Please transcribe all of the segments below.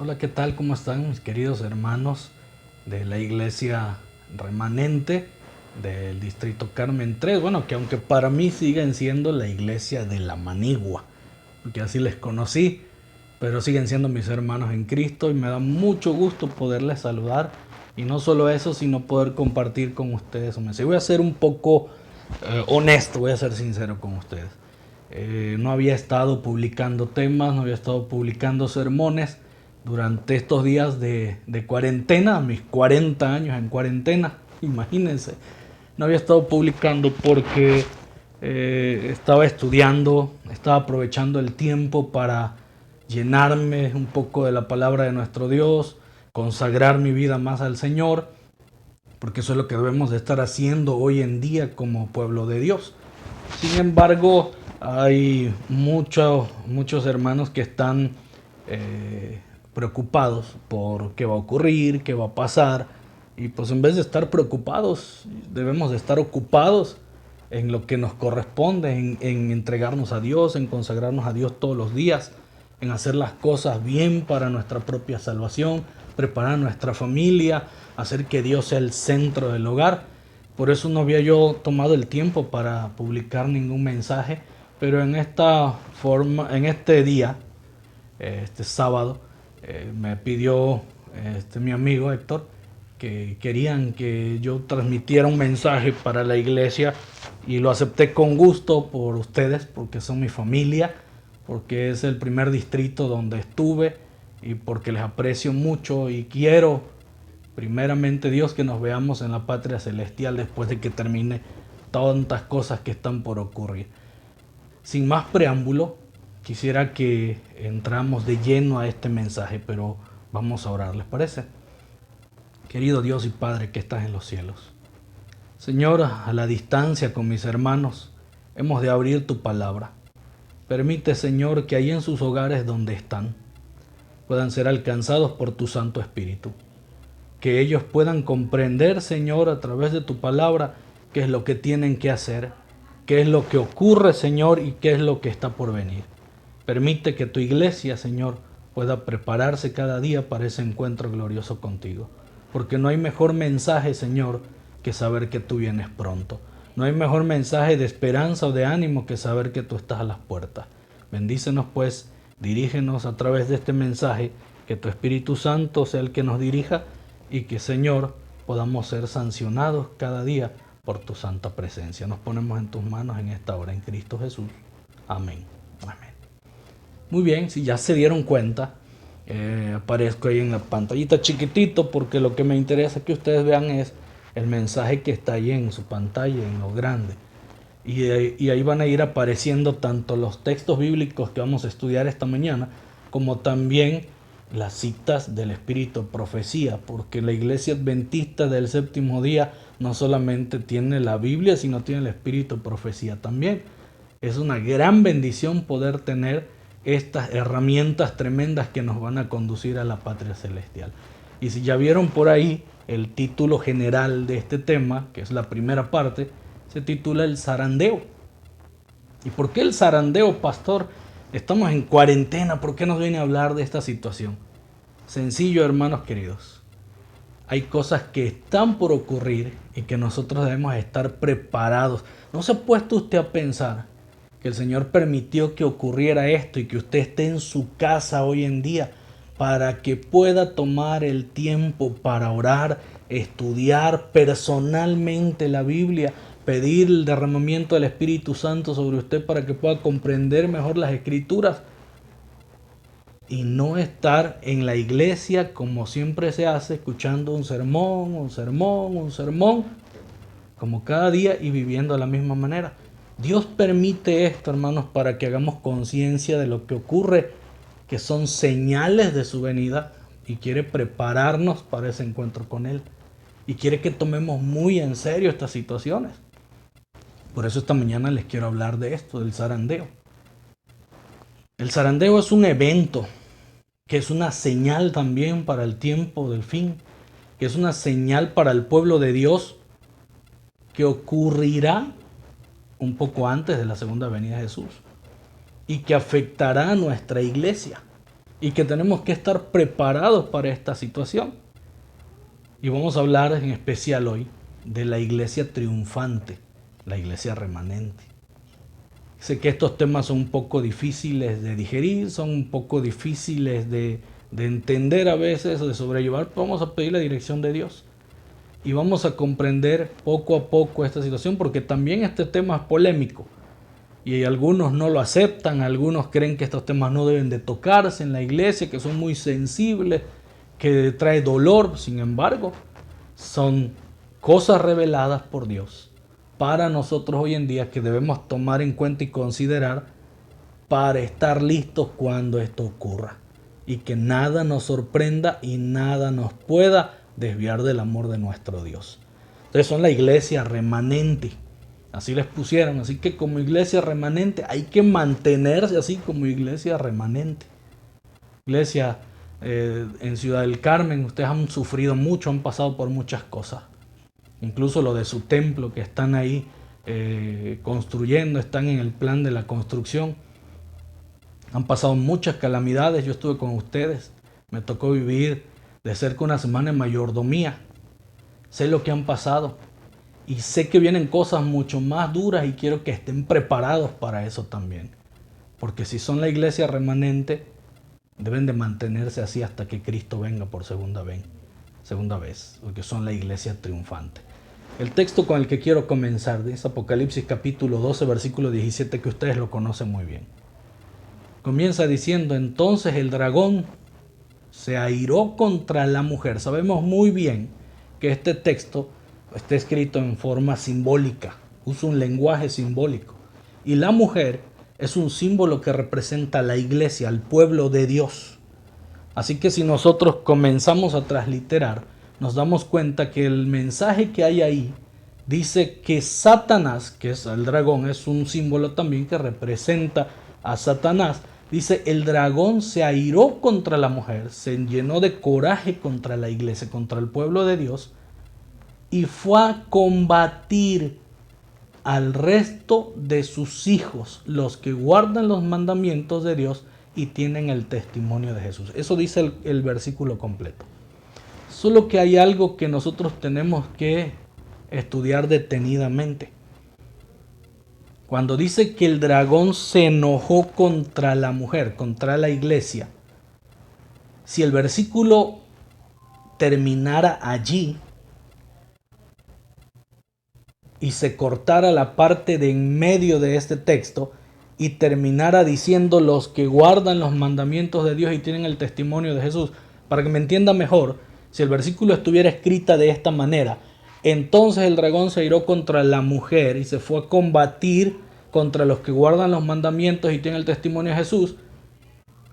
Hola, ¿qué tal? ¿Cómo están mis queridos hermanos de la iglesia remanente del distrito Carmen 3? Bueno, que aunque para mí siguen siendo la iglesia de la Manigua, porque así les conocí, pero siguen siendo mis hermanos en Cristo y me da mucho gusto poderles saludar. Y no solo eso, sino poder compartir con ustedes un mensaje. Voy a ser un poco honesto, voy a ser sincero con ustedes. No había estado publicando temas, no había estado publicando sermones durante estos días de cuarentena, mis 40 años en cuarentena, imagínense. No había estado publicando porque estaba estudiando, estaba aprovechando el tiempo para llenarme un poco de la palabra de nuestro Dios, consagrar mi vida más al Señor, porque eso es lo que debemos de estar haciendo hoy en día como pueblo de Dios. Sin embargo, hay muchos hermanos que están preocupados por qué va a ocurrir, qué va a pasar. Y pues en vez de estar preocupados, debemos de estar ocupados en lo que nos corresponde, en entregarnos a Dios, en consagrarnos a Dios todos los días, en hacer las cosas bien para nuestra propia salvación, preparar a nuestra familia, hacer que Dios sea el centro del hogar. Por eso no había yo tomado el tiempo para publicar ningún mensaje, pero en este día, este sábado, me pidió mi amigo Héctor que querían que yo transmitiera un mensaje para la iglesia y lo acepté con gusto por ustedes, porque son mi familia, porque es el primer distrito donde estuve y porque les aprecio mucho y quiero primeramente Dios que nos veamos en la patria celestial después de que termine tantas cosas que están por ocurrir. Sin más preámbulo, quisiera que entramos de lleno a este mensaje, pero vamos a orar, ¿les parece? Querido Dios y Padre que estás en los cielos, Señor, a la distancia con mis hermanos, hemos de abrir tu palabra. Permite, Señor, que ahí en sus hogares donde están, puedan ser alcanzados por tu Santo Espíritu. Que ellos puedan comprender, Señor, a través de tu palabra, qué es lo que tienen que hacer, qué es lo que ocurre, Señor, y qué es lo que está por venir. Permite que tu iglesia, Señor, pueda prepararse cada día para ese encuentro glorioso contigo. Porque no hay mejor mensaje, Señor, que saber que tú vienes pronto. No hay mejor mensaje de esperanza o de ánimo que saber que tú estás a las puertas. Bendícenos pues, dirígenos a través de este mensaje, que tu Espíritu Santo sea el que nos dirija y que, Señor, podamos ser sancionados cada día por tu santa presencia. Nos ponemos en tus manos en esta hora, en Cristo Jesús. Amén. Amén. Muy bien, si ya se dieron cuenta, aparezco ahí en la pantallita chiquitito porque lo que me interesa que ustedes vean es el mensaje que está ahí en su pantalla, en lo grande. Y ahí van a ir apareciendo tanto los textos bíblicos que vamos a estudiar esta mañana, como también las citas del Espíritu, profecía, porque la iglesia adventista del séptimo día no solamente tiene la Biblia, sino tiene el Espíritu, profecía también. Es una gran bendición poder tener estas herramientas tremendas que nos van a conducir a la patria celestial. Y si ya vieron por ahí el título general de este tema, que es la primera parte, se titula El zarandeo. ¿Y por qué el zarandeo, pastor? Estamos en cuarentena, ¿por qué nos viene a hablar de esta situación? Sencillo, hermanos queridos. Hay cosas que están por ocurrir y que nosotros debemos estar preparados. ¿No se ha puesto usted a pensar que el Señor permitió que ocurriera esto y que usted esté en su casa hoy en día para que pueda tomar el tiempo para orar, estudiar personalmente la Biblia, pedir el derramamiento del Espíritu Santo sobre usted para que pueda comprender mejor las Escrituras y no estar en la iglesia como siempre se hace, escuchando un sermón, un sermón, un sermón, como cada día y viviendo de la misma manera? Dios permite esto, hermanos, para que hagamos conciencia de lo que ocurre, que son señales de su venida, y quiere prepararnos para ese encuentro con Él. Y quiere que tomemos muy en serio estas situaciones. Por eso esta mañana les quiero hablar de esto, del zarandeo. El zarandeo es un evento que es una señal también para el tiempo del fin, que es una señal para el pueblo de Dios, que ocurrirá un poco antes de la segunda venida de Jesús y que afectará a nuestra iglesia. y que tenemos que estar preparados para esta situación. Y vamos a hablar en especial hoy de la iglesia triunfante, la iglesia remanente. Sé que estos temas son un poco difíciles de digerir, son un poco difíciles de entender a veces, de sobrellevar. Vamos a pedir la dirección de Dios y vamos a comprender poco a poco esta situación, porque también este tema es polémico y algunos no lo aceptan, algunos creen que estos temas no deben de tocarse en la iglesia, que son muy sensibles, que trae dolor. Sin embargo, son cosas reveladas por Dios para nosotros hoy en día, que debemos tomar en cuenta y considerar para estar listos cuando esto ocurra, y que nada nos sorprenda y nada nos pueda desviar del amor de nuestro Dios. Entonces son la iglesia remanente, así les pusieron. Así que como iglesia remanente hay que mantenerse así, como iglesia remanente. Iglesia en Ciudad del Carmen, ustedes han sufrido mucho, han pasado por muchas cosas. Incluso lo de su templo que están ahí construyendo, están en el plan de la construcción. Han pasado muchas calamidades, yo estuve con ustedes, me tocó vivir de cerca una semana en mayordomía. Sé lo que han pasado y sé que vienen cosas mucho más duras, y quiero que estén preparados para eso también. Porque si son la iglesia remanente, deben de mantenerse así hasta que Cristo venga por segunda vez, porque son la iglesia triunfante. El texto con el que quiero comenzar es Apocalipsis capítulo 12, versículo 17, que ustedes lo conocen muy bien. Comienza diciendo: entonces el dragón se airó contra la mujer. Sabemos muy bien que este texto está escrito en forma simbólica, usa un lenguaje simbólico. Y la mujer es un símbolo que representa a la iglesia, al pueblo de Dios. Así que si nosotros comenzamos a transliterar, nos damos cuenta que el mensaje que hay ahí dice que Satanás, que es el dragón, es un símbolo también que representa a Satanás. Dice: el dragón se airó contra la mujer, se llenó de coraje contra la iglesia, contra el pueblo de Dios, y fue a combatir al resto de sus hijos, los que guardan los mandamientos de Dios y tienen el testimonio de Jesús. Eso dice el versículo completo. Solo que hay algo que nosotros tenemos que estudiar detenidamente. Cuando dice que el dragón se enojó contra la mujer, contra la iglesia, si el versículo terminara allí y se cortara la parte de en medio de este texto y terminara diciendo los que guardan los mandamientos de Dios y tienen el testimonio de Jesús, para que me entienda mejor, si el versículo estuviera escrita de esta manera: entonces el dragón se airó contra la mujer y se fue a combatir contra los que guardan los mandamientos y tienen el testimonio de Jesús,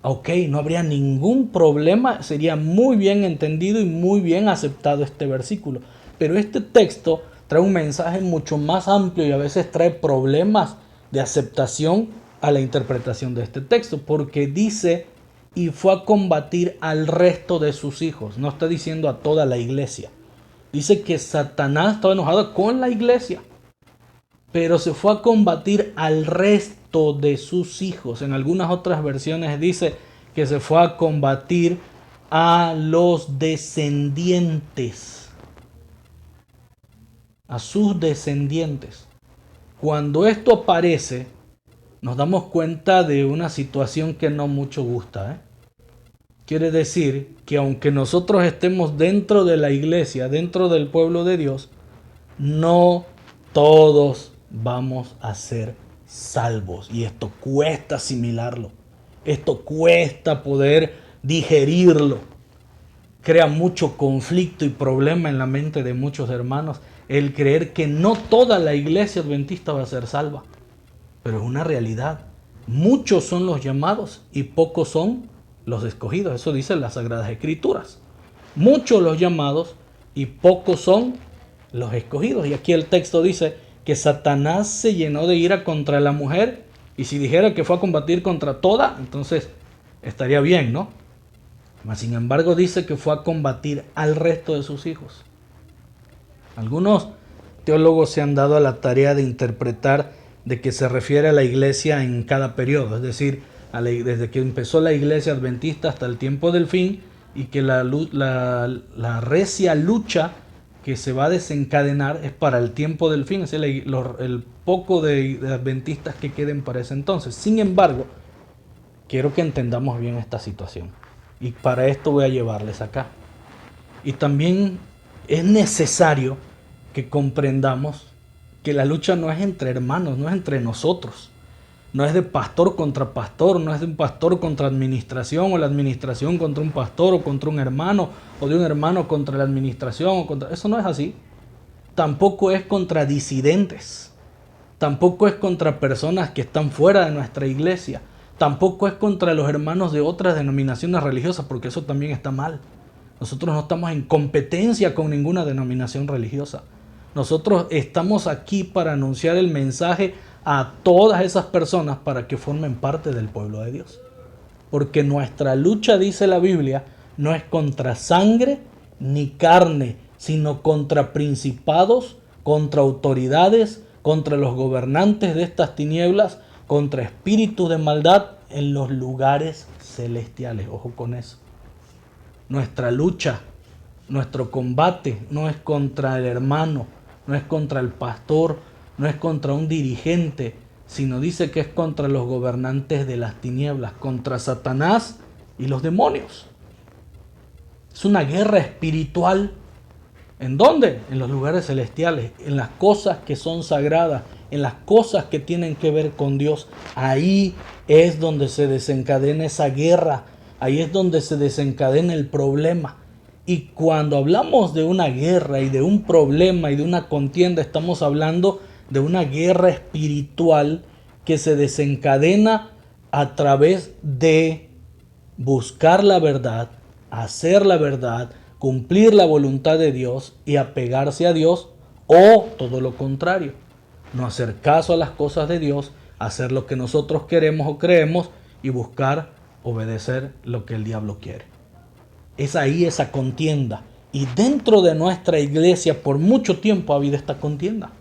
ok, no habría ningún problema, sería muy bien entendido y muy bien aceptado este versículo. Pero este texto trae un mensaje mucho más amplio y a veces trae problemas de aceptación a la interpretación de este texto, porque dice: y fue a combatir al resto de sus hijos. No está diciendo a toda la iglesia. Dice que Satanás estaba enojado con la iglesia, pero se fue a combatir al resto de sus hijos. En algunas otras versiones dice que se fue a combatir a los descendientes, a sus descendientes. Cuando esto aparece, nos damos cuenta de una situación que no mucho gusta, Quiere decir que aunque nosotros estemos dentro de la iglesia, dentro del pueblo de Dios, no todos vamos a ser salvos. Y esto cuesta asimilarlo. Esto cuesta poder digerirlo. Crea mucho conflicto y problema en la mente de muchos hermanos el creer que no toda la iglesia adventista va a ser salva. Pero es una realidad. Muchos son los llamados y pocos son los escogidos. Eso dicen las Sagradas Escrituras. Muchos los llamados y pocos son los escogidos. Y aquí el texto dice que Satanás se llenó de ira contra la mujer, y si dijera que fue a combatir contra toda, entonces estaría bien, ¿no? Mas sin embargo dice que fue a combatir al resto de sus hijos. Algunos teólogos se han dado a la tarea de interpretar de que se refiere a la iglesia en cada periodo, es decir, desde que empezó la iglesia adventista hasta el tiempo del fin, y que la recia lucha que se va a desencadenar es para el tiempo del fin, es el poco de adventistas que queden para ese entonces. Sin embargo, quiero que entendamos bien esta situación, y para esto voy a llevarles acá. Y también es necesario que comprendamos que la lucha no es entre hermanos, no es entre nosotros. No es de pastor contra pastor, no es de un pastor contra administración, o la administración contra un pastor o contra un hermano, o de un hermano contra la administración. Eso no es así. Tampoco es contra disidentes. Tampoco es contra personas que están fuera de nuestra iglesia. Tampoco es contra los hermanos de otras denominaciones religiosas, porque eso también está mal. Nosotros no estamos en competencia con ninguna denominación religiosa. Nosotros estamos aquí para anunciar el mensaje a todas esas personas para que formen parte del pueblo de Dios. Porque nuestra lucha, dice la Biblia, no es contra sangre ni carne, sino contra principados, contra autoridades, contra los gobernantes de estas tinieblas, contra espíritus de maldad en los lugares celestiales. Ojo con eso. Nuestra lucha, nuestro combate no es contra el hermano, no es contra el pastor, no es contra un dirigente, sino dice que es contra los gobernantes de las tinieblas, contra Satanás y los demonios. Es una guerra espiritual. ¿En dónde? En los lugares celestiales, en las cosas que son sagradas, en las cosas que tienen que ver con Dios. Ahí es donde se desencadena esa guerra, ahí es donde se desencadena el problema. Y cuando hablamos de una guerra y de un problema y de una contienda, estamos hablando de una guerra espiritual que se desencadena a través de buscar la verdad, hacer la verdad, cumplir la voluntad de Dios y apegarse a Dios, o todo lo contrario, no hacer caso a las cosas de Dios, hacer lo que nosotros queremos o creemos y buscar obedecer lo que el diablo quiere. Es ahí esa contienda, y dentro de nuestra iglesia por mucho tiempo ha habido esta contienda.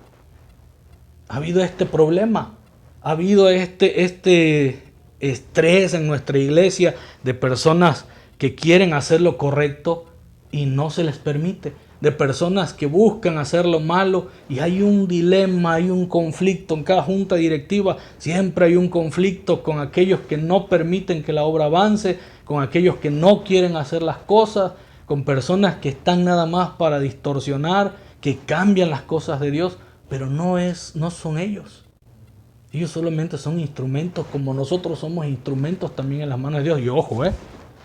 Ha habido este problema, ha habido este estrés en nuestra iglesia de personas que quieren hacer lo correcto y no se les permite, de personas que buscan hacer lo malo, y hay un dilema, hay un conflicto en cada junta directiva. Siempre hay un conflicto con aquellos que no permiten que la obra avance, con aquellos que no quieren hacer las cosas, con personas que están nada más para distorsionar, que cambian las cosas de Dios. Pero no son ellos. Ellos solamente son instrumentos, como nosotros somos instrumentos también en las manos de Dios. Y ojo,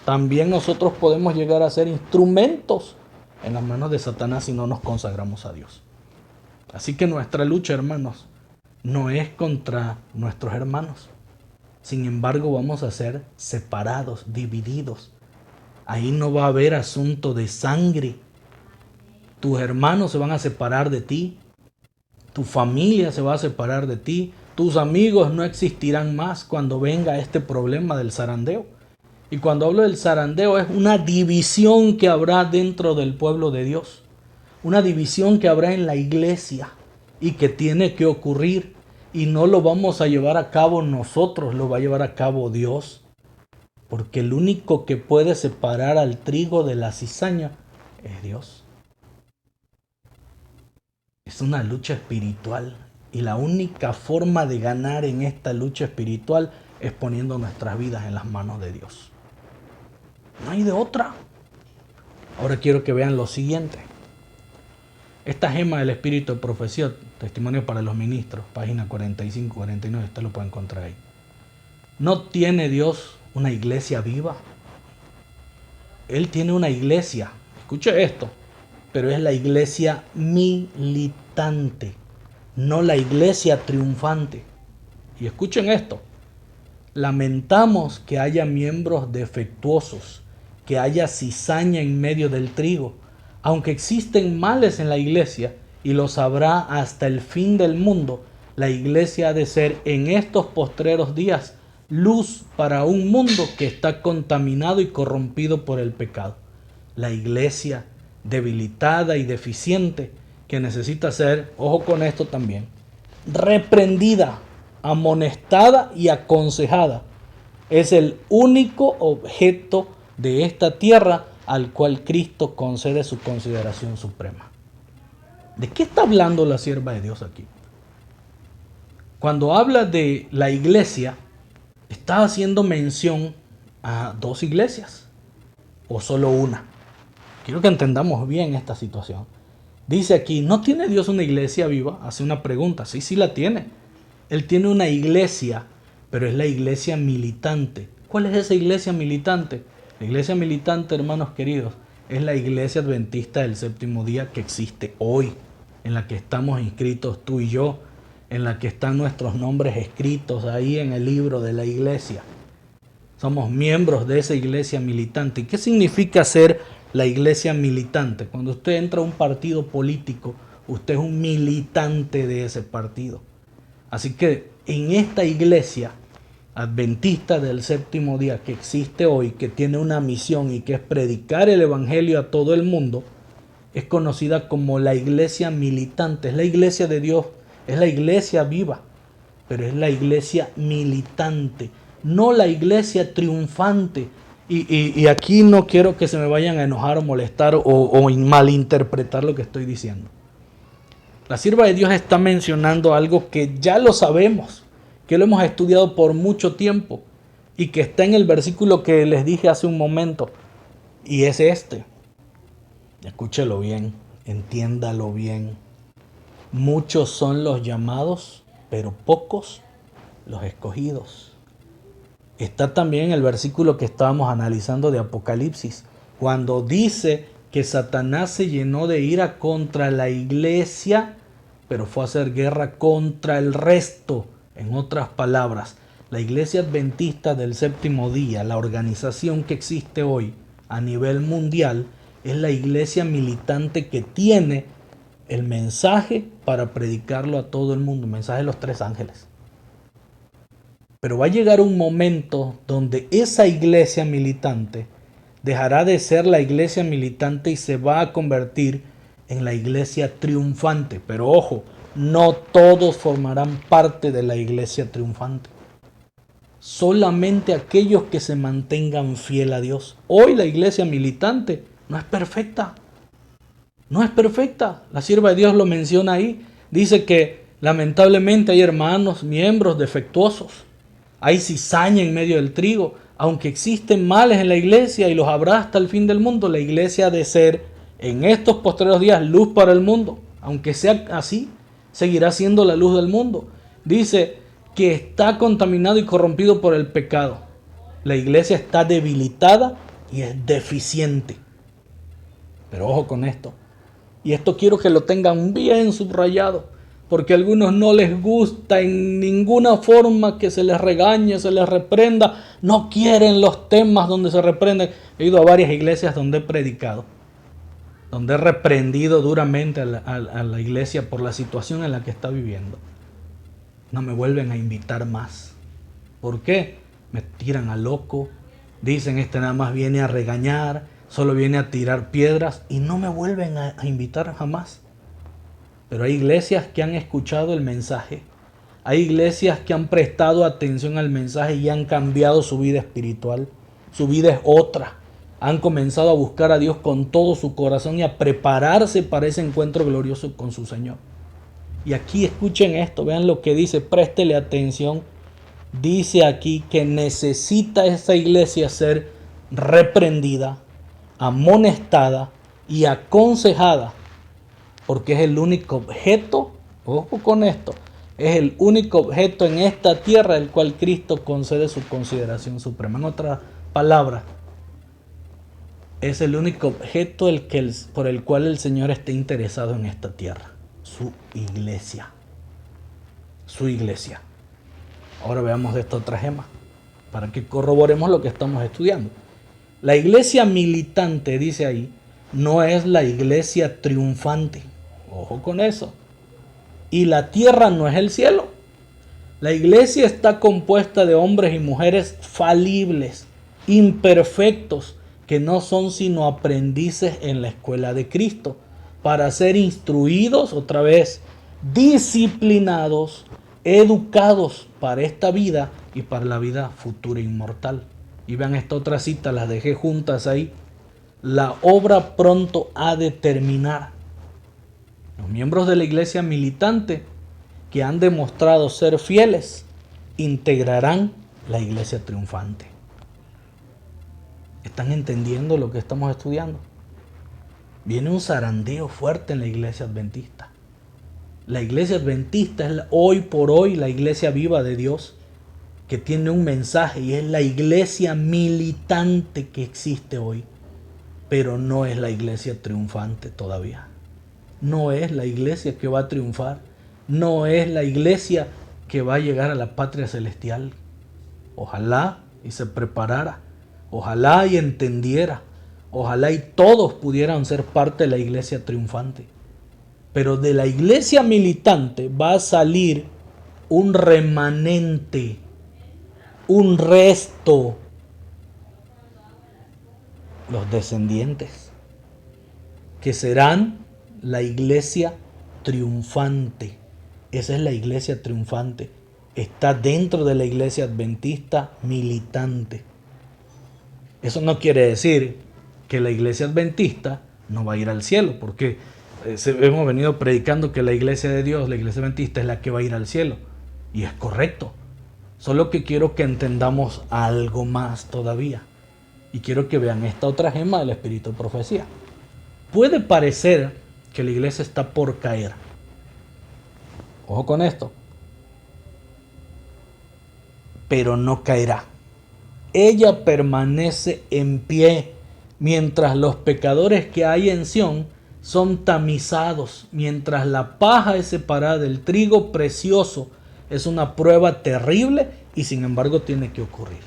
también nosotros podemos llegar a ser instrumentos en las manos de Satanás si no nos consagramos a Dios. Así que nuestra lucha, hermanos, no es contra nuestros hermanos. Sin embargo, vamos a ser separados, divididos. Ahí no va a haber asunto de sangre. Tus hermanos se van a separar de ti. Tu familia se va a separar de ti. Tus amigos no existirán más cuando venga este problema del zarandeo. Y cuando hablo del zarandeo, es una división que habrá dentro del pueblo de Dios. Una división que habrá en la iglesia y que tiene que ocurrir. Y no lo vamos a llevar a cabo nosotros, lo va a llevar a cabo Dios. Porque el único que puede separar al trigo de la cizaña es Dios. Es una lucha espiritual, y la única forma de ganar en esta lucha espiritual es poniendo nuestras vidas en las manos de Dios. No hay de otra. Ahora quiero que vean lo siguiente. Esta gema del espíritu de profecía, testimonio para los ministros, página 45-49, usted lo puede encontrar ahí. ¿No tiene Dios una iglesia viva? Él tiene una iglesia, escuche esto, pero es la iglesia militante, no la iglesia triunfante. Y escuchen esto: lamentamos que haya miembros defectuosos, que haya cizaña en medio del trigo. Aunque existen males en la iglesia, y los habrá hasta el fin del mundo, la iglesia ha de ser en estos postreros días luz para un mundo que está contaminado y corrompido por el pecado. La iglesia debilitada y deficiente, que necesita ser, ojo con esto también, reprendida, amonestada y aconsejada. Es el único objeto de esta tierra al cual Cristo concede su consideración suprema. ¿De qué está hablando la sierva de Dios aquí? Cuando habla de la iglesia, está haciendo mención a dos iglesias o solo una. Quiero que entendamos bien esta situación. Dice aquí, ¿no tiene Dios una iglesia viva? Hace una pregunta. Sí, sí la tiene. Él tiene una iglesia, pero es la iglesia militante. ¿Cuál es esa iglesia militante? La iglesia militante, hermanos queridos, es la iglesia adventista del séptimo día que existe hoy, en la que estamos inscritos tú y yo, en la que están nuestros nombres escritos ahí en el libro de la iglesia. Somos miembros de esa iglesia militante. ¿Y qué significa ser la iglesia militante? Cuando usted entra a un partido político, usted es un militante de ese partido. Así que en esta iglesia adventista del séptimo día que existe hoy, que tiene una misión y que es predicar el evangelio a todo el mundo, es conocida como la iglesia militante. Es la iglesia de Dios, es la iglesia viva, pero es la iglesia militante, no la iglesia triunfante. Y aquí no quiero que se me vayan a enojar o molestar o malinterpretar lo que estoy diciendo. La sierva de Dios está mencionando algo que ya lo sabemos, que lo hemos estudiado por mucho tiempo y que está en el versículo que les dije hace un momento. Y es este. Escúchelo bien, entiéndalo bien. Muchos son los llamados, pero pocos los escogidos. Está también el versículo que estábamos analizando de Apocalipsis, cuando dice que Satanás se llenó de ira contra la iglesia, pero fue a hacer guerra contra el resto. En otras palabras, la iglesia adventista del séptimo día, la organización que existe hoy a nivel mundial, es la iglesia militante que tiene el mensaje para predicarlo a todo el mundo, el mensaje de los tres ángeles. Pero va a llegar un momento donde esa iglesia militante dejará de ser la iglesia militante y se va a convertir en la iglesia triunfante. Pero ojo, no todos formarán parte de la iglesia triunfante. Solamente aquellos que se mantengan fiel a Dios. Hoy la iglesia militante no es perfecta. No es perfecta. La sierva de Dios lo menciona ahí. Dice que lamentablemente hay hermanos, miembros defectuosos. Hay cizaña en medio del trigo. Aunque existen males en la iglesia y los habrá hasta el fin del mundo, la iglesia ha de ser en estos postreros días luz para el mundo. Aunque sea así, seguirá siendo la luz del mundo. Dice que está contaminado y corrompido por el pecado. La iglesia está debilitada y es deficiente. Pero ojo con esto. Y esto quiero que lo tengan bien subrayado, porque a algunos no les gusta en ninguna forma que se les regañe, se les reprenda. No quieren los temas donde se reprenden. He ido a varias iglesias donde he predicado, donde he reprendido duramente a la iglesia por la situación en la que está viviendo. No me vuelven a invitar más. ¿Por qué? Me tiran a loco. Dicen, este nada más viene a regañar, solo viene a tirar piedras, y no me vuelven a invitar jamás. Pero hay iglesias que han escuchado el mensaje. Hay iglesias que han prestado atención al mensaje y han cambiado su vida espiritual. Su vida es otra. Han comenzado a buscar a Dios con todo su corazón y a prepararse para ese encuentro glorioso con su Señor. Y aquí escuchen esto, vean lo que dice, préstele atención. Dice aquí que necesita esa iglesia ser reprendida, amonestada y aconsejada, porque es el único objeto, ojo con esto, es el único objeto en esta tierra el cual Cristo concede su consideración suprema. En otras palabras, es el único objeto por el cual el Señor está interesado en esta tierra. Su iglesia. Su iglesia. Ahora veamos esta otra gema, para que corroboremos lo que estamos estudiando. La iglesia militante, dice ahí, no es la iglesia triunfante. Ojo con eso. Y la tierra no es el cielo. La iglesia está compuesta de hombres y mujeres falibles, imperfectos, que no son sino aprendices en la escuela de Cristo, para ser instruidos, otra vez, disciplinados, educados para esta vida y para la vida futura e inmortal. Y vean esta otra cita, las dejé juntas ahí. La obra pronto ha de terminar. Los miembros de la iglesia militante que han demostrado ser fieles integrarán la iglesia triunfante. ¿Están entendiendo lo que estamos estudiando? Viene un zarandeo fuerte en la iglesia adventista. La iglesia adventista es hoy por hoy la iglesia viva de Dios, que tiene un mensaje, y es la iglesia militante que existe hoy, pero no es la iglesia triunfante todavía. No es la iglesia que va a triunfar, no es la iglesia que va a llegar a la patria celestial. Ojalá y se preparara, ojalá y entendiera, ojalá y todos pudieran ser parte de la iglesia triunfante. Pero de la iglesia militante va a salir un remanente, un resto, los descendientes, que serán la iglesia triunfante. Esa es la iglesia triunfante. Está dentro de la iglesia adventista militante. Eso no quiere decir que la iglesia adventista no va a ir al cielo, porque hemos venido predicando que la iglesia de Dios, la iglesia adventista, es la que va a ir al cielo. Y es correcto. Solo que quiero que entendamos algo más todavía. Y quiero que vean esta otra gema del espíritu de profecía. Puede parecer que la iglesia está por caer. Ojo con esto. Pero no caerá. Ella permanece en pie mientras los pecadores que hay en Sión son tamizados, mientras la paja es separada del trigo precioso. Es una prueba terrible y sin embargo tiene que ocurrir.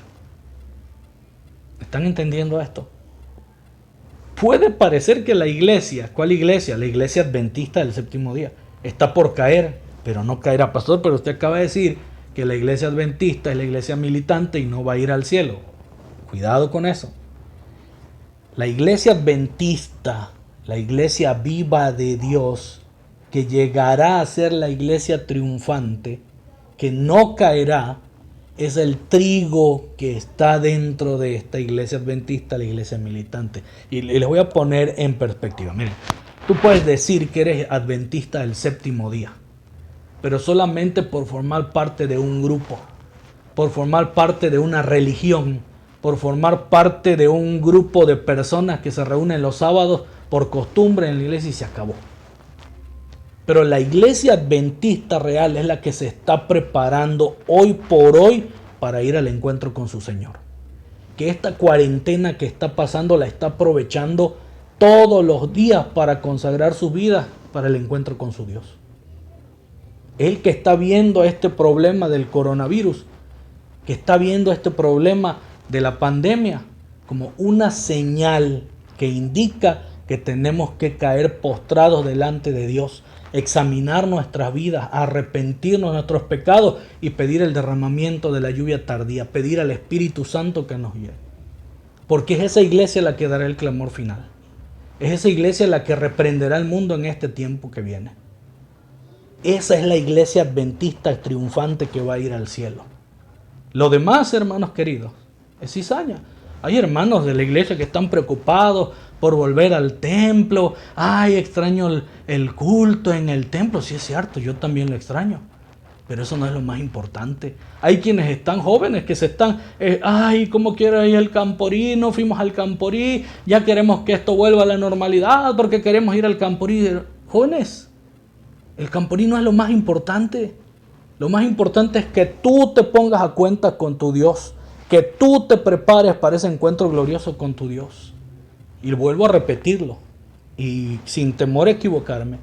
¿Están entendiendo esto? Puede parecer que la iglesia, ¿cuál iglesia? La iglesia adventista del séptimo día, está por caer, pero no caerá. Pastor, pero usted acaba de decir que la iglesia adventista es la iglesia militante y no va a ir al cielo. Cuidado con eso. La iglesia adventista, la iglesia viva de Dios, que llegará a ser la iglesia triunfante, que no caerá, es el trigo que está dentro de esta iglesia adventista, la iglesia militante. Y les voy a poner en perspectiva. Miren, tú puedes decir que eres adventista del séptimo día, pero solamente por formar parte de un grupo, por formar parte de una religión, por formar parte de un grupo de personas que se reúnen los sábados por costumbre en la iglesia y se acabó. Pero la iglesia adventista real es la que se está preparando hoy por hoy para ir al encuentro con su Señor. Que esta cuarentena que está pasando la está aprovechando todos los días para consagrar su vida para el encuentro con su Dios. El que está viendo este problema del coronavirus, que está viendo este problema de la pandemia como una señal que indica que tenemos que caer postrados delante de Dios, examinar nuestras vidas, arrepentirnos de nuestros pecados y pedir el derramamiento de la lluvia tardía, pedir al Espíritu Santo que nos guíe. Porque es esa iglesia la que dará el clamor final. Es esa iglesia la que reprenderá al mundo en este tiempo que viene. Esa es la iglesia adventista triunfante que va a ir al cielo. Lo demás, hermanos queridos, es cizaña. Hay hermanos de la iglesia que están preocupados por volver al templo. Ay, extraño el culto en el templo. Sí, es cierto, yo también lo extraño. Pero eso no es lo más importante. Hay quienes están jóvenes que se están, ay, ¿cómo quiero ir al Camporí? No fuimos al Camporí, ya queremos que esto vuelva a la normalidad porque queremos ir al Camporí. Jóvenes, el Camporí no es lo más importante. Lo más importante es que tú te pongas a cuenta con tu Dios, que tú te prepares para ese encuentro glorioso con tu Dios. Y vuelvo a repetirlo, y sin temor a equivocarme,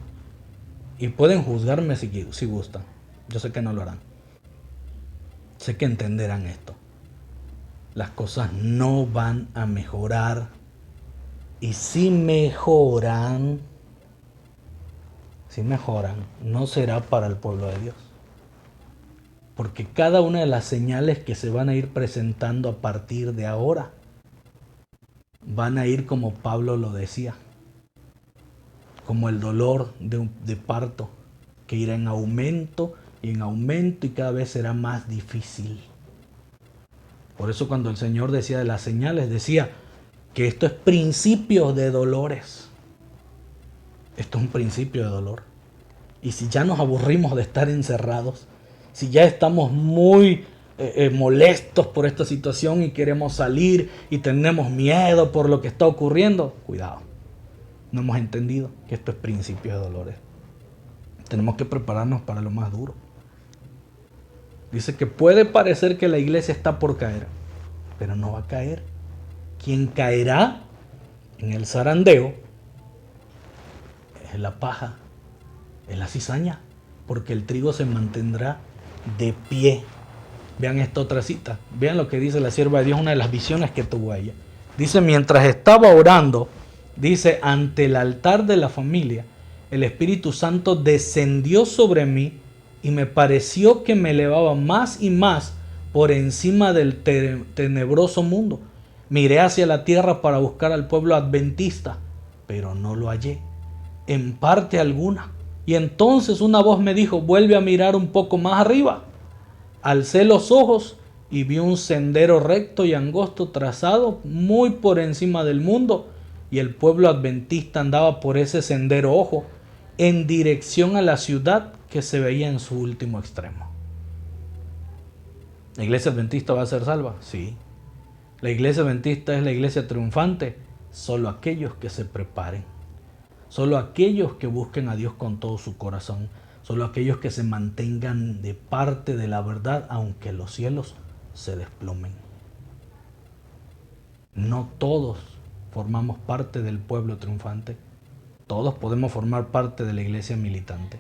y pueden juzgarme si gustan. Yo sé que no lo harán. Sé que entenderán esto. Las cosas no van a mejorar, y si mejoran, no será para el pueblo de Dios. Porque cada una de las señales que se van a ir presentando a partir de ahora van a ir como Pablo lo decía, como el dolor de parto, que irá en aumento y cada vez será más difícil. Por eso cuando el Señor decía de las señales, decía que esto es principio de dolores. Esto es un principio de dolor. Y si ya nos aburrimos de estar encerrados, si ya estamos muy molestos por esta situación y queremos salir y tenemos miedo por lo que está ocurriendo, cuidado. No hemos entendido que esto es principio de dolores. Tenemos que prepararnos para lo más duro. Dice que puede parecer que la iglesia está por caer, pero no va a caer. Quien caerá en el zarandeo es la paja, es la cizaña, porque el trigo se mantendrá de pie. Vean esta otra cita, vean lo que dice la sierva de Dios, una de las visiones que tuvo ella. Dice, mientras estaba orando, dice, ante el altar de la familia, el Espíritu Santo descendió sobre mí y me pareció que me elevaba más y más por encima del tenebroso mundo. Miré hacia la tierra para buscar al pueblo adventista, pero no lo hallé, en parte alguna. Y entonces una voz me dijo, vuelve a mirar un poco más arriba. Alcé los ojos y vi un sendero recto y angosto trazado muy por encima del mundo, y el pueblo adventista andaba por ese sendero, ojo, en dirección a la ciudad que se veía en su último extremo. ¿La iglesia adventista va a ser salva? Sí. La iglesia adventista es la iglesia triunfante. Solo aquellos que se preparen. Solo aquellos que busquen a Dios con todo su corazón. Solo aquellos que se mantengan de parte de la verdad, aunque los cielos se desplomen. No todos formamos parte del pueblo triunfante. Todos podemos formar parte de la iglesia militante.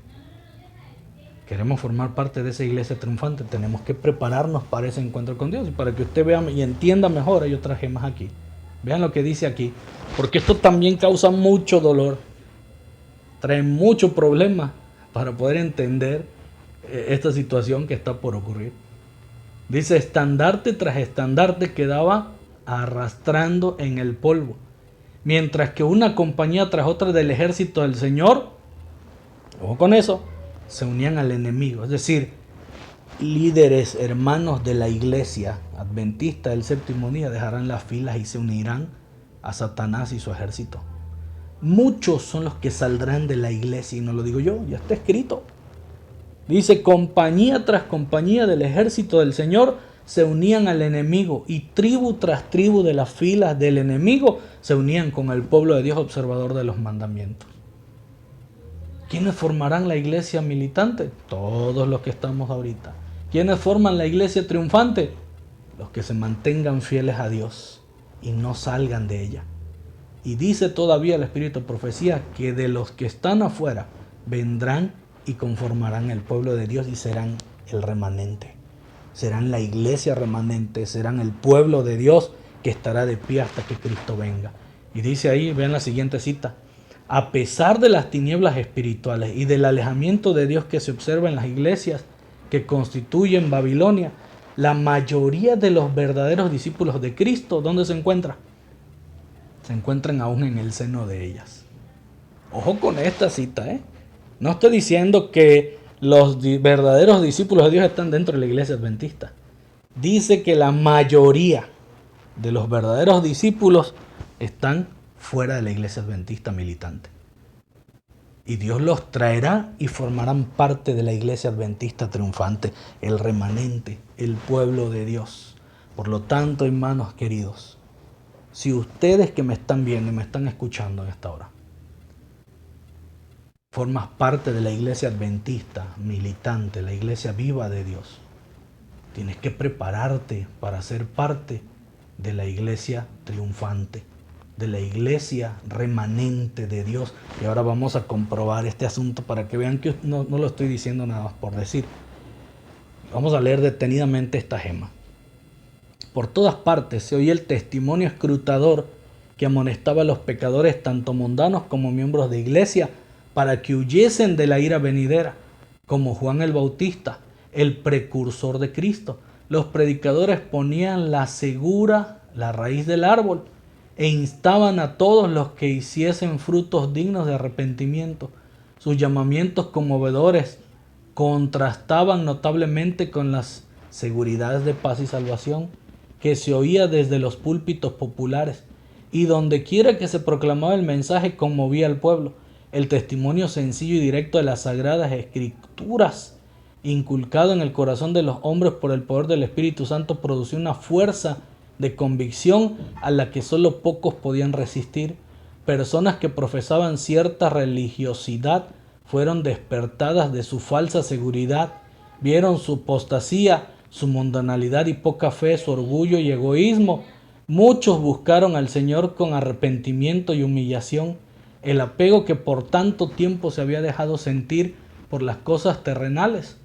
Queremos formar parte de esa iglesia triunfante, tenemos que prepararnos para ese encuentro con Dios. Y para que usted vea y entienda mejor, yo traje más aquí. Vean lo que dice aquí, porque esto también causa mucho dolor. Trae mucho problema para poder entender esta situación que está por ocurrir. Dice, estandarte tras estandarte quedaba arrastrando en el polvo, mientras que una compañía tras otra del ejército del Señor, ojo con eso, se unían al enemigo. Es decir, líderes, hermanos de la iglesia adventista del séptimo día dejarán las filas y se unirán a Satanás y su ejército. Muchos son los que saldrán de la iglesia, y no lo digo yo, ya está escrito. Dice, compañía tras compañía del ejército del Señor se unían al enemigo, y tribu tras tribu de las filas del enemigo se unían con el pueblo de Dios observador de los mandamientos. ¿Quiénes formarán la iglesia militante? Todos los que estamos ahorita. ¿Quiénes forman la iglesia triunfante? Los que se mantengan fieles a Dios y no salgan de ella. Y dice todavía el Espíritu de Profecía que de los que están afuera vendrán y conformarán el pueblo de Dios y serán el remanente. Serán la iglesia remanente, serán el pueblo de Dios que estará de pie hasta que Cristo venga. Y dice ahí, vean la siguiente cita. A pesar de las tinieblas espirituales y del alejamiento de Dios que se observa en las iglesias que constituyen Babilonia, la mayoría de los verdaderos discípulos de Cristo, ¿dónde se encuentran? Se encuentran aún en el seno de ellas. Ojo con esta cita, ¿eh? No estoy diciendo que los verdaderos discípulos de Dios están dentro de la iglesia adventista. Dice que la mayoría de los verdaderos discípulos están fuera de la iglesia adventista militante. Y Dios los traerá y formarán parte de la iglesia adventista triunfante, el remanente, el pueblo de Dios. Por lo tanto, hermanos queridos, si ustedes que me están viendo y me están escuchando en esta hora, formas parte de la iglesia adventista militante, la iglesia viva de Dios, tienes que prepararte para ser parte de la iglesia triunfante, de la iglesia remanente de Dios. Y ahora vamos a comprobar este asunto para que vean que no lo estoy diciendo nada más por decir. Vamos a leer detenidamente esta gema. Por todas partes se oía el testimonio escrutador que amonestaba a los pecadores, tanto mundanos como miembros de iglesia, para que huyesen de la ira venidera, como Juan el Bautista, el precursor de Cristo. Los predicadores ponían la raíz del árbol, e instaban a todos los que hiciesen frutos dignos de arrepentimiento. Sus llamamientos conmovedores contrastaban notablemente con las seguridades de paz y salvación que se oía desde los púlpitos populares, y donde quiera que se proclamaba el mensaje conmovía al pueblo. El testimonio sencillo y directo de las sagradas escrituras, inculcado en el corazón de los hombres por el poder del Espíritu Santo, producía una fuerza de convicción a la que solo pocos podían resistir. Personas que profesaban cierta religiosidad fueron despertadas de su falsa seguridad, vieron su apostasía, su mundanalidad y poca fe, su orgullo y egoísmo. Muchos buscaron al Señor con arrepentimiento y humillación. El apego que por tanto tiempo se había dejado sentir por las cosas terrenales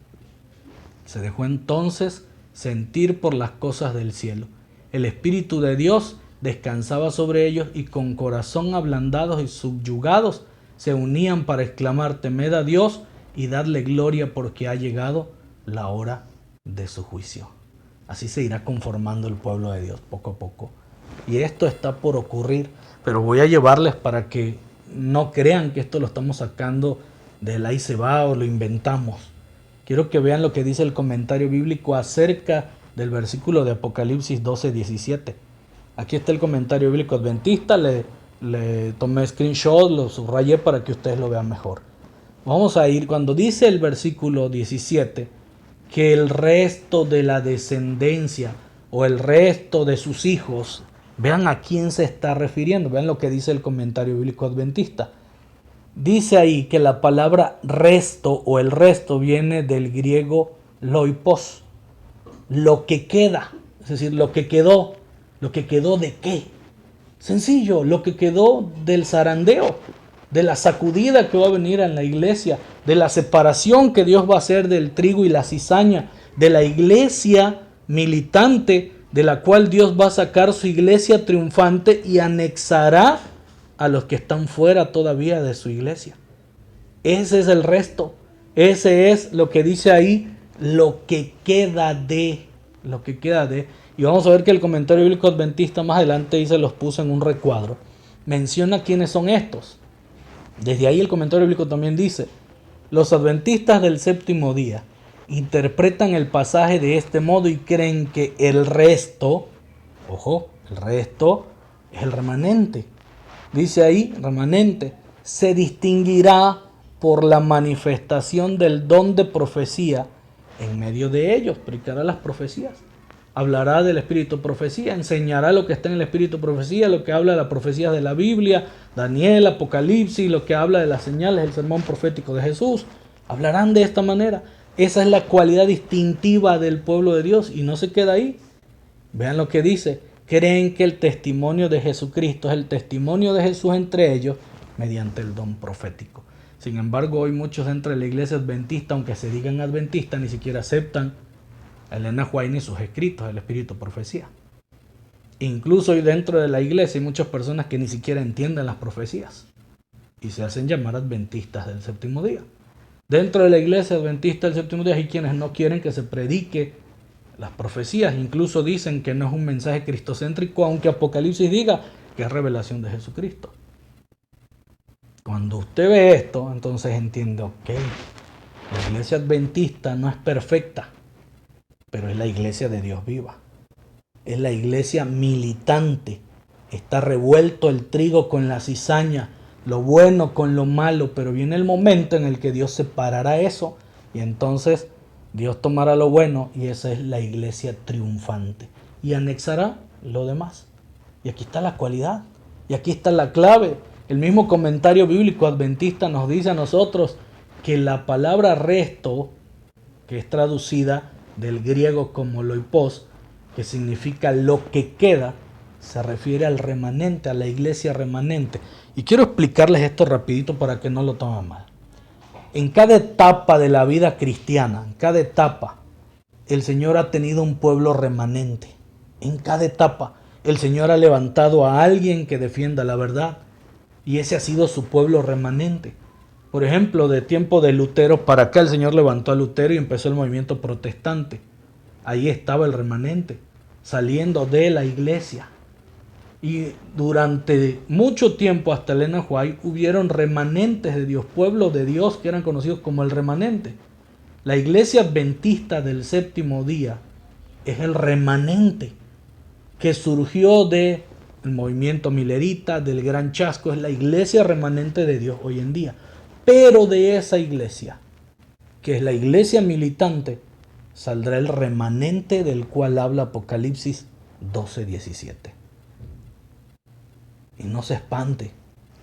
se dejó entonces sentir por las cosas del cielo. El Espíritu de Dios descansaba sobre ellos, y con corazón ablandados y subyugados se unían para exclamar: temed a Dios y dadle gloria, porque ha llegado la hora de su juicio. Así se irá conformando el pueblo de Dios poco a poco. Y esto está por ocurrir, pero voy a llevarles para que no crean que esto lo estamos sacando del ahí se va o lo inventamos. Quiero que vean lo que dice el comentario bíblico acerca del versículo de Apocalipsis 12:17. Aquí está el comentario bíblico adventista, le tomé screenshot, lo subrayé para que ustedes lo vean mejor. Vamos a ir, cuando dice el versículo 17, que el resto de la descendencia o el resto de sus hijos, vean a quién se está refiriendo, vean lo que dice el comentario bíblico adventista. Dice ahí que la palabra resto o el resto viene del griego loipos, lo que queda, es decir, lo que quedó ¿de qué? Sencillo, lo que quedó del zarandeo, de la sacudida que va a venir en la iglesia, de la separación que Dios va a hacer del trigo y la cizaña, de la iglesia militante, de la cual Dios va a sacar su iglesia triunfante y anexará a los que están fuera todavía de su iglesia. Ese es el resto, ese es lo que dice ahí, lo que queda de. Y vamos a ver que el comentario bíblico adventista más adelante, y se los puse en un recuadro, menciona quiénes son estos. Desde ahí el comentario bíblico también dice: los adventistas del séptimo día interpretan el pasaje de este modo y creen que el resto, ojo, el resto es el remanente. Dice ahí, remanente, se distinguirá por la manifestación del don de profecía en medio de ellos, predicará las profecías. Hablará del espíritu de profecía, enseñará lo que está en el espíritu de profecía, lo que habla de las profecías de la Biblia, Daniel, Apocalipsis, lo que habla de las señales del sermón profético de Jesús. Hablarán de esta manera. Esa es la cualidad distintiva del pueblo de Dios, y no se queda ahí. Vean lo que dice: creen que el testimonio de Jesucristo es el testimonio de Jesús entre ellos mediante el don profético. Sin embargo, hoy muchos dentro de la iglesia adventista, aunque se digan adventistas, ni siquiera aceptan a Elena White ni sus escritos del espíritu de profecía. Incluso hoy dentro de la iglesia hay muchas personas que ni siquiera entienden las profecías y se hacen llamar adventistas del séptimo día. Dentro de la iglesia adventista del séptimo día hay quienes no quieren que se predique las profecías, incluso dicen que no es un mensaje cristocéntrico, aunque Apocalipsis diga que es revelación de Jesucristo. Cuando usted ve esto, entonces entiende, ok, la iglesia adventista no es perfecta, pero es la iglesia de Dios viva. Es la iglesia militante. Está revuelto el trigo con la cizaña, lo bueno con lo malo, pero viene el momento en el que Dios separará eso y entonces Dios tomará lo bueno, y esa es la iglesia triunfante, y anexará lo demás. Y aquí está la cualidad, y aquí está la clave. El mismo comentario bíblico adventista nos dice a nosotros que la palabra resto, que es traducida del griego como loipos, que significa lo que queda, se refiere al remanente, a la iglesia remanente. Y quiero explicarles esto rapidito para que no lo tomen mal. En cada etapa de la vida cristiana, en cada etapa, el Señor ha tenido un pueblo remanente. En cada etapa, el Señor ha levantado a alguien que defienda la verdad, y ese ha sido su pueblo remanente. Por ejemplo, de tiempo de Lutero para acá, el Señor levantó a Lutero y empezó el movimiento protestante. Ahí estaba el remanente, saliendo de la iglesia. Y durante mucho tiempo, hasta Elena White, hubieron remanentes de Dios, pueblos de Dios que eran conocidos como el remanente. La iglesia adventista del séptimo día es el remanente. que surgió del movimiento milerita, del Gran Chasco, es la iglesia remanente de Dios hoy en día. Pero de esa iglesia, que es la iglesia militante, saldrá el remanente del cual habla Apocalipsis 12:17. Y no se espante,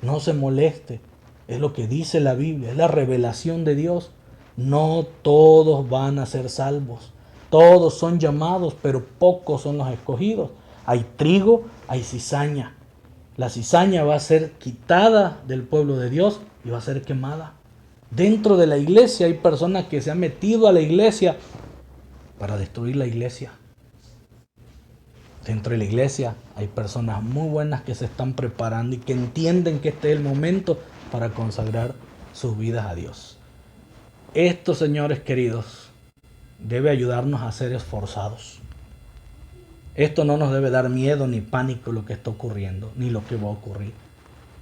no se moleste, es lo que dice la Biblia, es la revelación de Dios. No todos van a ser salvos, todos son llamados, pero pocos son los escogidos. Hay trigo, hay cizaña. La cizaña va a ser quitada del pueblo de Dios y va a ser quemada. Dentro de la iglesia hay personas que se han metido a la iglesia para destruir la iglesia. Dentro de la iglesia hay personas muy buenas que se están preparando y que entienden que este es el momento para consagrar sus vidas a Dios. Esto, señores queridos, debe ayudarnos a ser esforzados. Esto no nos debe dar miedo ni pánico lo que está ocurriendo, ni lo que va a ocurrir.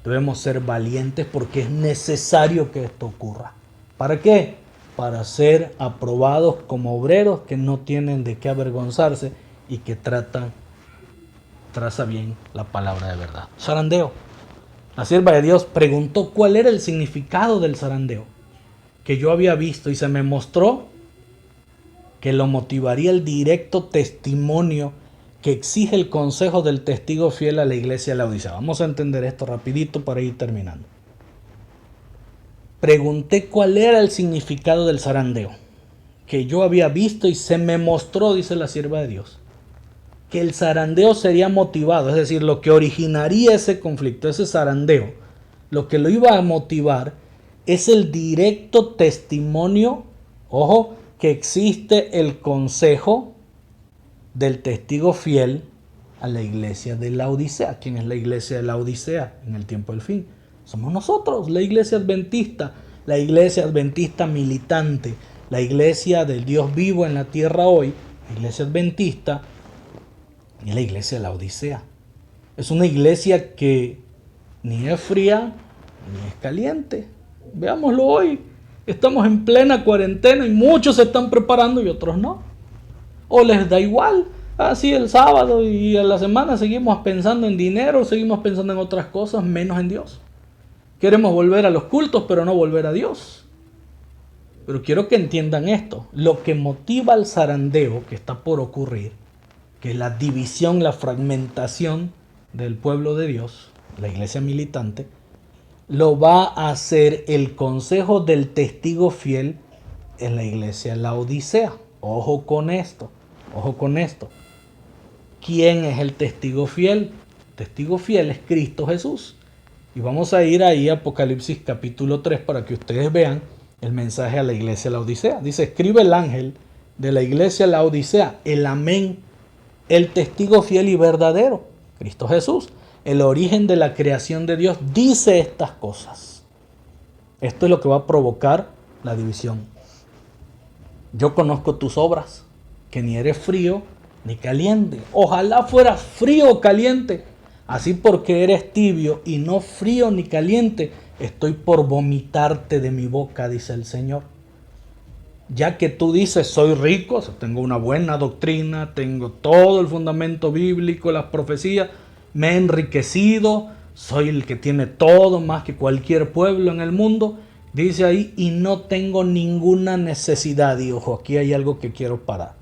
Debemos ser valientes porque es necesario que esto ocurra. ¿Para qué? Para ser aprobados como obreros que no tienen de qué avergonzarse y que traza bien la palabra de verdad. Zarandeo. La sierva de Dios preguntó cuál era el significado del zarandeo que yo había visto y se me mostró que lo motivaría el directo testimonio que exige el consejo del testigo fiel a la iglesia de Laodicea. Vamos a entender esto rapidito para ir terminando. Pregunté cuál era el significado del zarandeo que yo había visto y se me mostró, dice la sierva de Dios, que el zarandeo sería motivado, es decir, lo que originaría ese conflicto, ese zarandeo, lo que lo iba a motivar es el directo testimonio, ojo, que existe el consejo del testigo fiel a la iglesia de Laodicea. ¿Quién es la iglesia de Laodicea en el tiempo del fin? Somos nosotros, la iglesia adventista militante, la iglesia del Dios vivo en la tierra hoy, la iglesia adventista y la iglesia de Laodicea. Es una iglesia que ni es fría ni es caliente. Veámoslo hoy. Estamos en plena cuarentena y muchos se están preparando y otros no. O les da igual. Así el sábado y a la semana seguimos pensando en dinero, seguimos pensando en otras cosas, menos en Dios. Queremos volver a los cultos, pero no volver a Dios. Pero quiero que entiendan esto. Lo que motiva al zarandeo que está por ocurrir, que es la división, la fragmentación del pueblo de Dios, la iglesia militante, lo va a hacer el consejo del testigo fiel en la iglesia de Laodicea. Ojo con esto, ojo con esto. ¿Quién es el testigo fiel? El testigo fiel es Cristo Jesús. Y vamos a ir ahí a Apocalipsis capítulo 3 para que ustedes vean el mensaje a la iglesia de Laodicea. Dice, escribe el ángel de la iglesia de Laodicea, el amén, el testigo fiel y verdadero, Cristo Jesús, el origen de la creación de Dios, dice estas cosas. Esto es lo que va a provocar la división. Yo conozco tus obras, que ni eres frío ni caliente. Ojalá fueras frío o caliente. Así porque eres tibio y no frío ni caliente, estoy por vomitarte de mi boca, dice el Señor. Ya que tú dices, soy rico, tengo una buena doctrina, tengo todo el fundamento bíblico, las profecías, me he enriquecido, soy el que tiene todo más que cualquier pueblo en el mundo, dice ahí, y no tengo ninguna necesidad. Y ojo, aquí hay algo que quiero parar.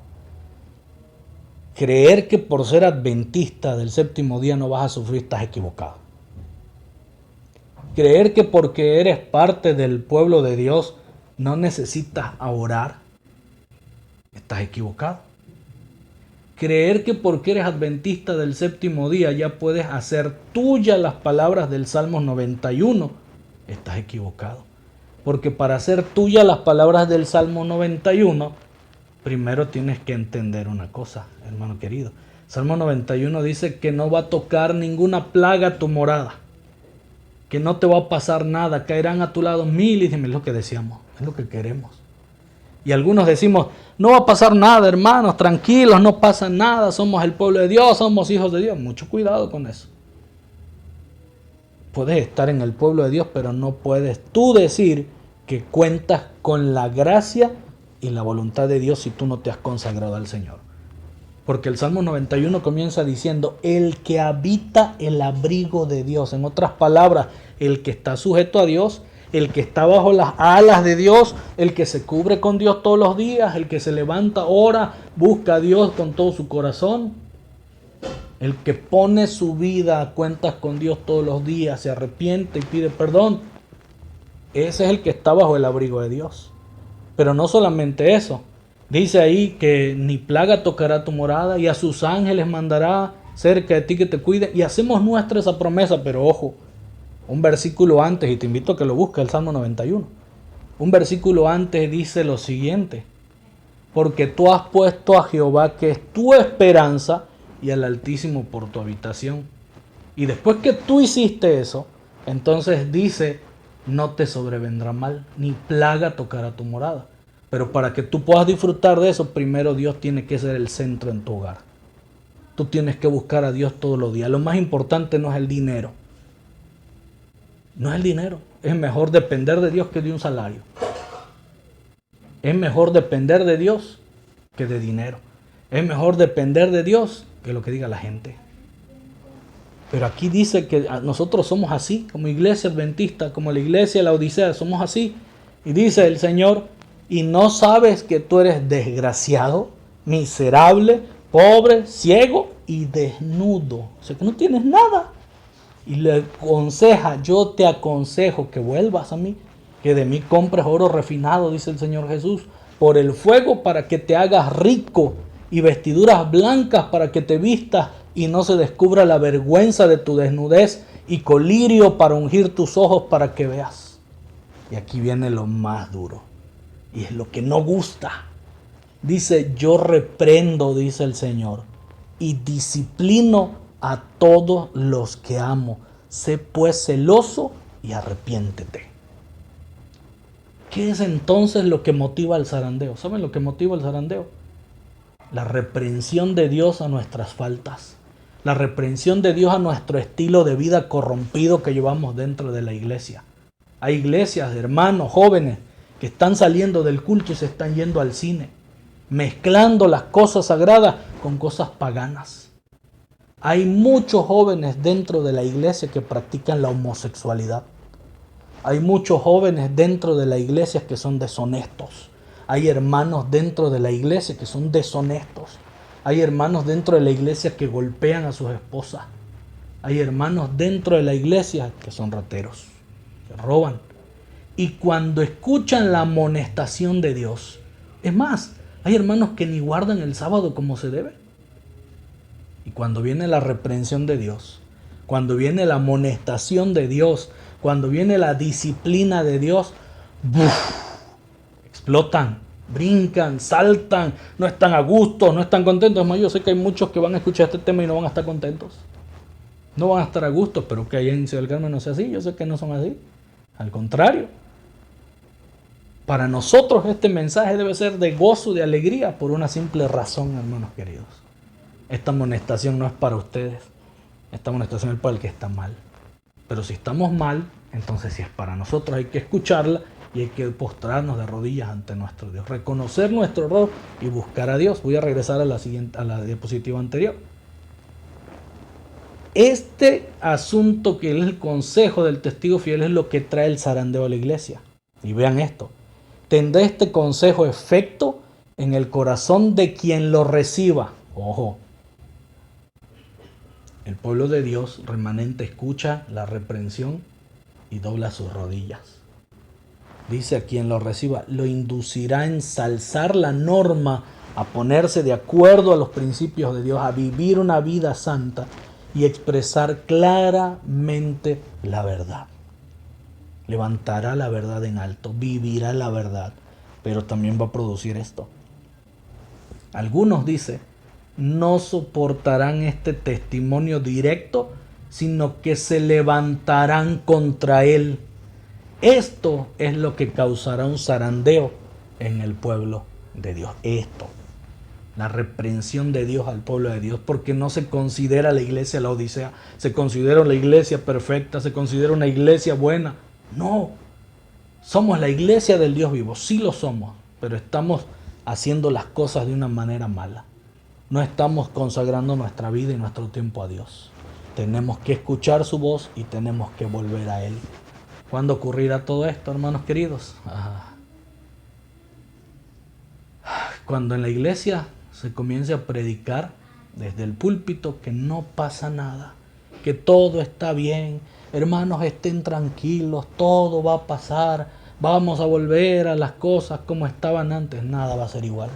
Creer que por ser adventista del séptimo día no vas a sufrir, estás equivocado. Creer que porque eres parte del pueblo de Dios no necesitas orar, estás equivocado. Creer que porque eres adventista del séptimo día ya puedes hacer tuyas las palabras del Salmo 91, estás equivocado. Porque para hacer tuyas las palabras del Salmo 91, primero tienes que entender una cosa, hermano querido. Salmo 91 dice que no va a tocar ninguna plaga a tu morada, que no te va a pasar nada, caerán a tu lado 1000 y 10,000, es lo que decíamos, es lo que queremos. Y algunos decimos, no va a pasar nada, hermanos, tranquilos, no pasa nada, somos el pueblo de Dios, somos hijos de Dios. Mucho cuidado con eso. Puedes estar en el pueblo de Dios, pero no puedes tú decir que cuentas con la gracia y la voluntad de Dios si tú no te has consagrado al Señor. Porque el Salmo 91 comienza diciendo, el que habita el abrigo de Dios. En otras palabras, el que está sujeto a Dios, el que está bajo las alas de Dios, el que se cubre con Dios todos los días, el que se levanta, ora, busca a Dios con todo su corazón. El que pone su vida a cuentas con Dios todos los días, se arrepiente y pide perdón. Ese es el que está bajo el abrigo de Dios. Pero no solamente eso. Dice ahí que ni plaga tocará tu morada y a sus ángeles mandará cerca de ti que te cuide. Y hacemos nuestra esa promesa, pero ojo, un versículo antes, y te invito a que lo busques, el Salmo 91. Un versículo antes dice lo siguiente. Porque tú has puesto a Jehová, que es tu esperanza, y al Altísimo por tu habitación. Y después que tú hiciste eso, entonces dice, no te sobrevendrá mal, ni plaga tocará tu morada. Pero para que tú puedas disfrutar de eso, primero Dios tiene que ser el centro en tu hogar. Tú tienes que buscar a Dios todos los días. Lo más importante no es el dinero. No es el dinero. Es mejor depender de Dios que de un salario. Es mejor depender de Dios que de dinero. Es mejor depender de Dios que lo que diga la gente. Pero aquí dice que nosotros somos así, como iglesia adventista, como la iglesia de la Odisea, somos así. Y dice el Señor, y no sabes que tú eres desgraciado, miserable, pobre, ciego y desnudo. O sea que no tienes nada. Y le aconseja, yo te aconsejo que vuelvas a mí, que de mí compres oro refinado, dice el Señor Jesús, por el fuego para que te hagas rico y vestiduras blancas para que te vistas y no se descubra la vergüenza de tu desnudez y colirio para ungir tus ojos para que veas. Y aquí viene lo más duro y es lo que no gusta. Dice, yo reprendo, dice el Señor, y disciplino a todos los que amo. Sé pues celoso y arrepiéntete. ¿Qué es entonces lo que motiva el zarandeo? ¿Saben lo que motiva el zarandeo? La reprensión de Dios a nuestras faltas. La reprensión de Dios a nuestro estilo de vida corrompido que llevamos dentro de la iglesia. Hay iglesias, hermanos, jóvenes, que están saliendo del culto y se están yendo al cine, mezclando las cosas sagradas con cosas paganas. Hay muchos jóvenes dentro de la iglesia que practican la homosexualidad. Hay muchos jóvenes dentro de la iglesia que son deshonestos. Hay hermanos dentro de la iglesia que son deshonestos. Hay hermanos dentro de la iglesia que golpean a sus esposas. Hay hermanos dentro de la iglesia que son rateros, que roban. Y cuando escuchan la amonestación de Dios, es más, hay hermanos que ni guardan el sábado como se debe. Y cuando viene la reprensión de Dios, cuando viene la amonestación de Dios, cuando viene la disciplina de Dios, ¡buf!, explotan, brincan, saltan, no están a gusto, no están contentos. Es más, yo sé que hay muchos que van a escuchar este tema y no van a estar contentos. No van a estar a gusto, pero que ahí en Ciudad del Carmen no sea así. Yo sé que no son así. Al contrario. Para nosotros este mensaje debe ser de gozo, de alegría, por una simple razón, hermanos queridos. Esta amonestación no es para ustedes. Esta amonestación es para el que está mal. Pero si estamos mal, entonces si es para nosotros, hay que escucharla y hay que postrarnos de rodillas ante nuestro Dios, reconocer nuestro error y buscar a Dios. Voy a regresar a la diapositiva anterior. Este asunto que es el consejo del testigo fiel es lo que trae el zarandeo a la iglesia. Y vean esto. ¿Tendrá este consejo efecto en el corazón de quien lo reciba? Ojo. El pueblo de Dios remanente escucha la reprensión y dobla sus rodillas. Dice, a quien lo reciba, lo inducirá a ensalzar la norma, a ponerse de acuerdo a los principios de Dios, a vivir una vida santa y expresar claramente la verdad. Levantará la verdad en alto, vivirá la verdad, pero también va a producir esto. Algunos, dice, no soportarán este testimonio directo, sino que se levantarán contra él. Esto es lo que causará un zarandeo en el pueblo de Dios. Esto, la reprensión de Dios al pueblo de Dios, porque no se considera la iglesia la Odisea, se considera la iglesia perfecta, se considera una iglesia buena. No, somos la iglesia del Dios vivo, sí lo somos, pero estamos haciendo las cosas de una manera mala. no estamos consagrando nuestra vida y nuestro tiempo a Dios. Tenemos que escuchar su voz y tenemos que volver a Él. ¿Cuándo ocurrirá todo esto, hermanos queridos? Cuando en la iglesia se comience a predicar desde el púlpito que no pasa nada, que todo está bien, hermanos, estén tranquilos, todo va a pasar, vamos a volver a las cosas como estaban antes, nada va a ser igual.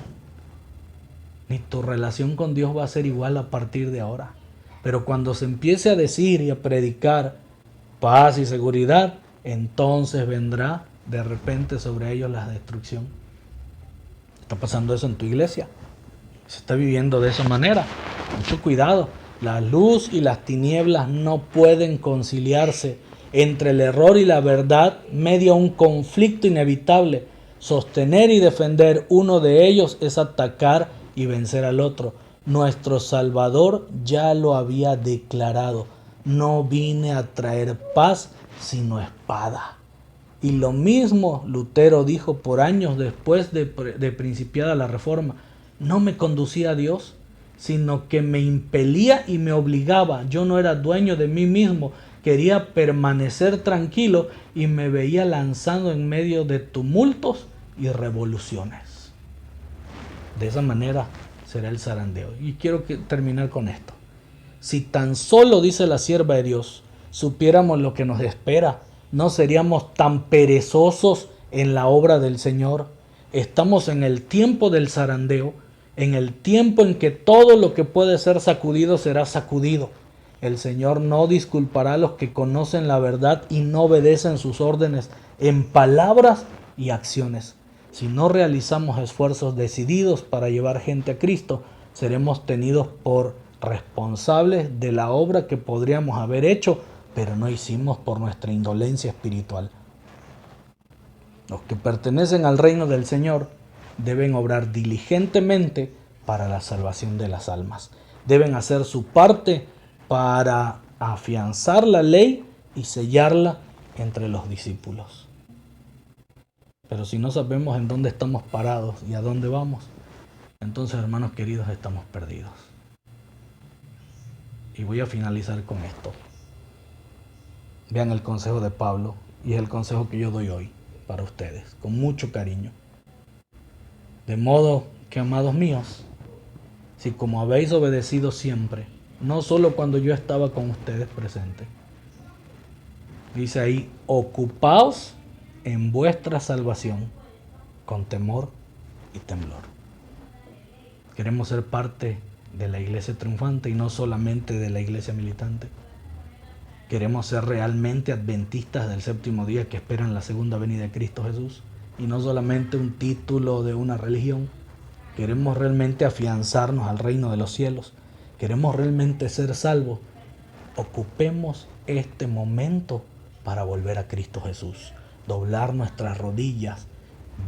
Ni tu relación con Dios va a ser igual a partir de ahora. Pero cuando se empiece a decir y a predicar paz y seguridad, entonces vendrá de repente sobre ellos la destrucción. Está pasando eso en tu iglesia. Se está viviendo de esa manera. Mucho cuidado. La luz y las tinieblas no pueden conciliarse. Entre el error y la verdad media un conflicto inevitable. Sostener y defender uno de ellos es atacar y vencer al otro. Nuestro Salvador ya lo había declarado. No vine a traer paz, sino espada. Y lo mismo Lutero dijo por años después de principiada la Reforma. No me conducía a Dios, sino que me impelía y me obligaba. Yo no era dueño de mí mismo, quería permanecer tranquilo y me veía lanzando en medio de tumultos y revoluciones. De esa manera será el zarandeo. Y quiero terminar con esto. Si tan solo, dice la sierva de Dios, supiéramos lo que nos espera, no seríamos tan perezosos en la obra del Señor. Estamos en el tiempo del zarandeo, en el tiempo en que todo lo que puede ser sacudido será sacudido. El Señor no disculpará a los que conocen la verdad y no obedecen sus órdenes en palabras y acciones. Si no realizamos esfuerzos decididos para llevar gente a Cristo, seremos tenidos por responsables de la obra que podríamos haber hecho, pero no hicimos por nuestra indolencia espiritual. Los que pertenecen al reino del Señor deben obrar diligentemente para la salvación de las almas. Deben hacer su parte para afianzar la ley y sellarla entre los discípulos. Pero si no sabemos en dónde estamos parados y a dónde vamos, entonces, hermanos queridos, estamos perdidos. Y voy a finalizar con esto. Vean el consejo de Pablo y es el consejo que yo doy hoy para ustedes, con mucho cariño. De modo que, amados míos, si como habéis obedecido siempre, no solo cuando yo estaba con ustedes presentes, dice ahí, ocupaos en vuestra salvación con temor y temblor. Queremos ser parte de la iglesia triunfante y no solamente de la iglesia militante. Queremos ser realmente adventistas del séptimo día que esperan la segunda venida de Cristo Jesús y no solamente un título de una religión. Queremos realmente afianzarnos al reino de los cielos. Queremos realmente ser salvos. Ocupemos este momento para volver a Cristo Jesús. Doblar nuestras rodillas,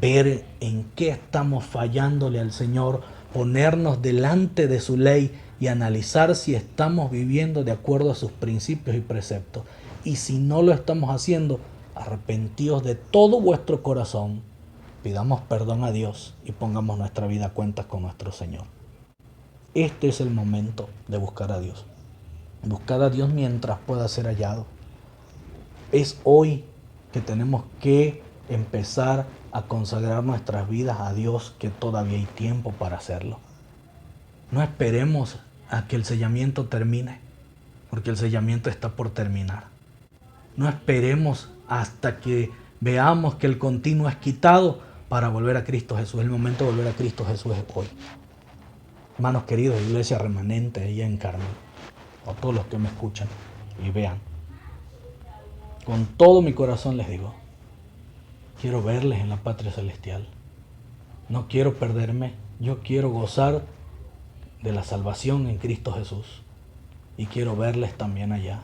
ver en qué estamos fallándole al Señor, ponernos delante de su ley y analizar si estamos viviendo de acuerdo a sus principios y preceptos. Y si no lo estamos haciendo, arrepentíos de todo vuestro corazón, pidamos perdón a Dios y pongamos nuestra vida a cuentas con nuestro Señor. Este es el momento de buscar a Dios. Buscar a Dios mientras pueda ser hallado. Es hoy que tenemos que empezar a consagrar nuestras vidas a Dios, que todavía hay tiempo para hacerlo. No esperemos a que el sellamiento termine, porque el sellamiento está por terminar. No esperemos hasta que veamos que el continuo es quitado para volver a Cristo Jesús. El momento de volver a Cristo Jesús es hoy. Hermanos queridos, iglesia remanente allá en Carmen, a todos los que me escuchan y vean, con todo mi corazón les digo, quiero verles en la patria celestial. No quiero perderme, yo quiero gozar de la salvación en Cristo Jesús y quiero verles también allá.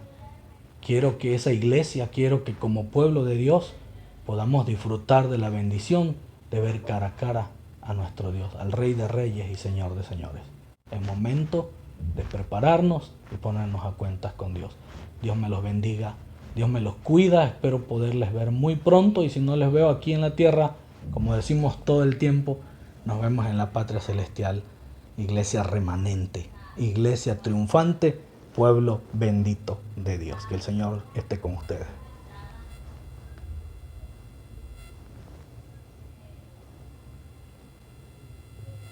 Quiero que esa iglesia, quiero que como pueblo de Dios podamos disfrutar de la bendición de ver cara a cara a nuestro Dios, al Rey de Reyes y Señor de Señores. Es momento de prepararnos y ponernos a cuentas con Dios. Dios me los bendiga, Dios me los cuida, espero poderles ver muy pronto y si no les veo aquí en la tierra, como decimos todo el tiempo, nos vemos en la patria celestial. iglesia remanente, iglesia triunfante, pueblo bendito de Dios. Que el Señor esté con ustedes.